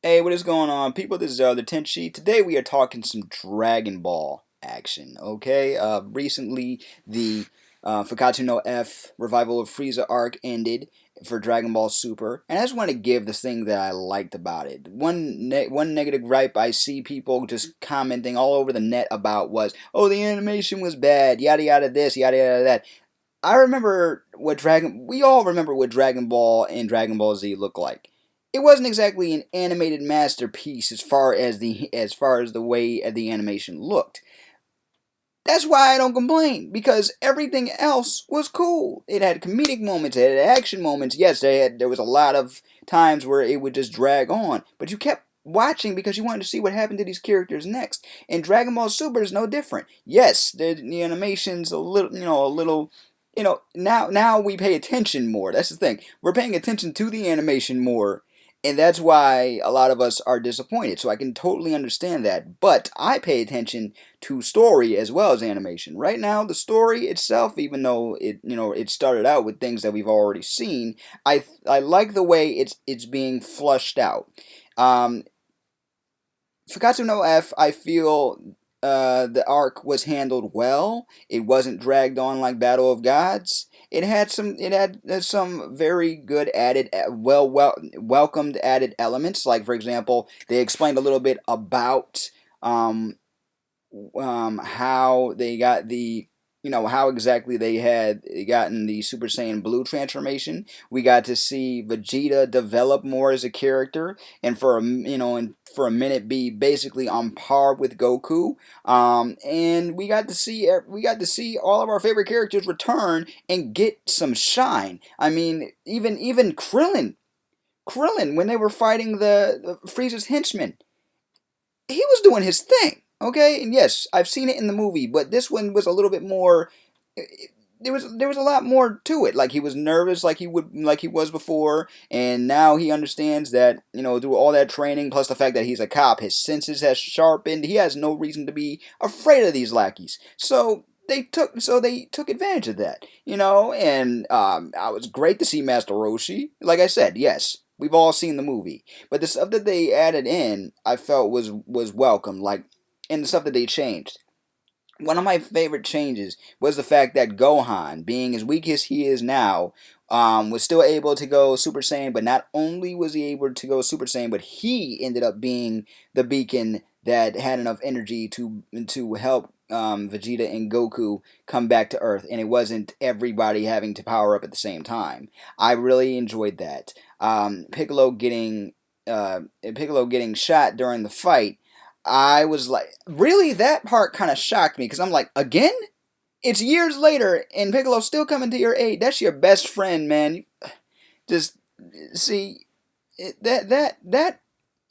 Hey, what is going on, people? This is the Tenchi. Today we are talking some Dragon Ball action. Okay, recently the Fakatsu no F Revival of Frieza Arc ended for Dragon Ball Super, and I just want to give this thing that I liked about it. One negative gripe I see people just commenting all over the net about was, oh, the animation was bad, yada yada this, yada yada that. We all remember what Dragon Ball and Dragon Ball Z looked like. It wasn't exactly an animated masterpiece as far as the way the animation looked. That's why I don't complain, because everything else was cool. It had comedic moments, it had action moments. Yes, there was a lot of times where it would just drag on, but you kept watching because you wanted to see what happened to these characters next. And Dragon Ball Super is no different. Yes, the animation's a little, now we pay attention more. That's the thing. We're paying attention to the animation more, and that's why a lot of us are disappointed. So I can totally understand that. But I pay attention to story as well as animation. Right now, the story itself, even though it started out with things that we've already seen, I like the way it's being flushed out. Um, Fakatsu no F, I feel the arc was handled well. It wasn't dragged on like Battle of Gods. It had some very good added, welcomed added elements. Like, for example, they explained a little bit about um, how they got how exactly they had gotten the Super Saiyan Blue transformation. We got to see Vegeta develop more as a character, and for a minute be basically on par with Goku. And we got to see all of our favorite characters return and get some shine. I mean, even Krillin, when they were fighting the Frieza's henchmen, he was doing his thing. Okay, and yes, I've seen it in the movie, but this one was a little bit more. There was a lot more to it. Like, he was nervous, like he was before, and now he understands that, through all that training, plus the fact that he's a cop, his senses has sharpened. He has no reason to be afraid of these lackeys. So they took advantage of that, and I was great to see Master Roshi. Like I said, yes, we've all seen the movie, but the stuff that they added in, I felt was welcome. Like, and the stuff that they changed. One of my favorite changes was the fact that Gohan, being as weak as he is now, was still able to go Super Saiyan. But not only was he able to go Super Saiyan, but he ended up being the beacon that had enough energy to help Vegeta and Goku come back to Earth, and it wasn't everybody having to power up at the same time. I really enjoyed that. Piccolo getting shot during the fight, I was like, really? That part kind of shocked me, because I'm like, again? It's years later, and Piccolo's still coming to your aid. That's your best friend, man. Just see, that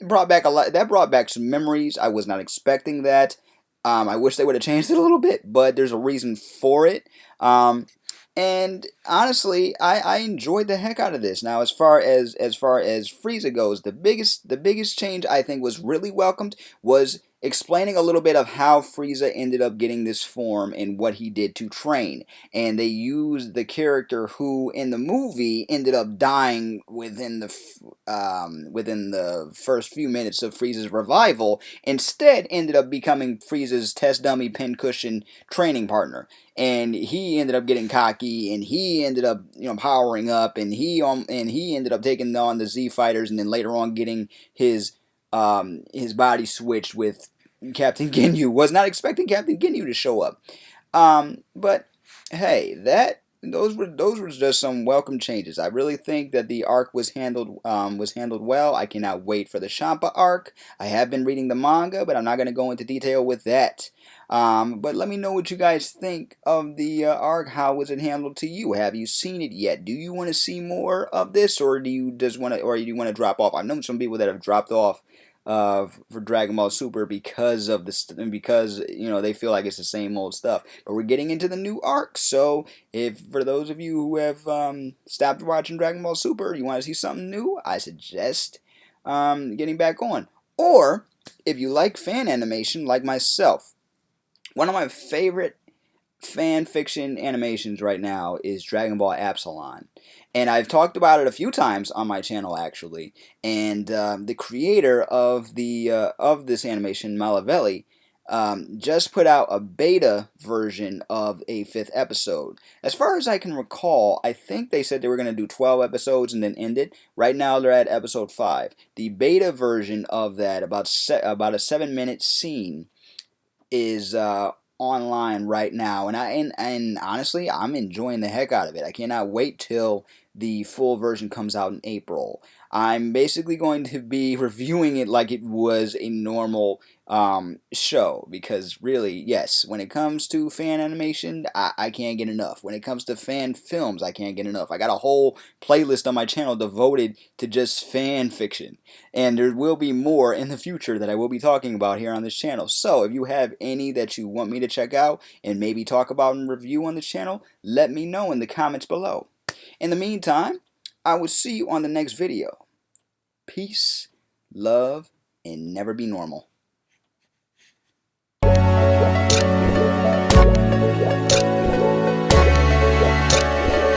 brought back a lot. That brought back some memories. I was not expecting that. I wish they would have changed it a little bit, but there's a reason for it. And honestly, I enjoyed the heck out of this. Now, as far as Frieza goes, the biggest change I think was really welcomed was explaining a little bit of how Frieza ended up getting this form and what he did to train. And they used the character who in the movie ended up dying within the first few minutes of Frieza's revival. Instead, ended up becoming Frieza's test dummy pincushion training partner, and he ended up getting cocky, and he ended up powering up, and he ended up taking on the Z fighters, and then later on getting his body switched with Captain Ginyu. Was not expecting Captain Ginyu to show up, but hey, those were just some welcome changes. I really think that the arc was handled well. I cannot wait for the Champa arc. I have been reading the manga, but I'm not going to go into detail with that. But let me know what you guys think of the arc. How was it handled to you? Have you seen it yet? Do you want to see more of this, or do you want to drop off? I've known some people that have dropped off for Dragon Ball Super because they feel like it's the same old stuff. But we're getting into the new arc, so if for those of you who have stopped watching Dragon Ball Super, you want to see something new, I suggest getting back on. Or if you like fan animation like myself, one of my favorite fan fiction animations right now is Dragonball Absalon. And I've talked about it a few times on my channel actually. And the creator of this animation, Malavelli, just put out a beta version of a fifth episode. As far as I can recall, I think they said they were going to do 12 episodes and then end it. Right now they're at episode 5. The beta version of that, about a 7-minute scene, is online right now, and honestly, I'm enjoying the heck out of it. I cannot wait till the full version comes out in April. I'm basically going to be reviewing it like it was a normal show, because really, yes, when it comes to fan animation, I can't get enough. When it comes to fan films, I can't get enough. I got a whole playlist on my channel devoted to just fan fiction, and there will be more in the future that I will be talking about here on this channel. So if you have any that you want me to check out and maybe talk about and review on this channel, let me know in the comments below. In the meantime, I will see you on the next video. Peace, love, and never be normal.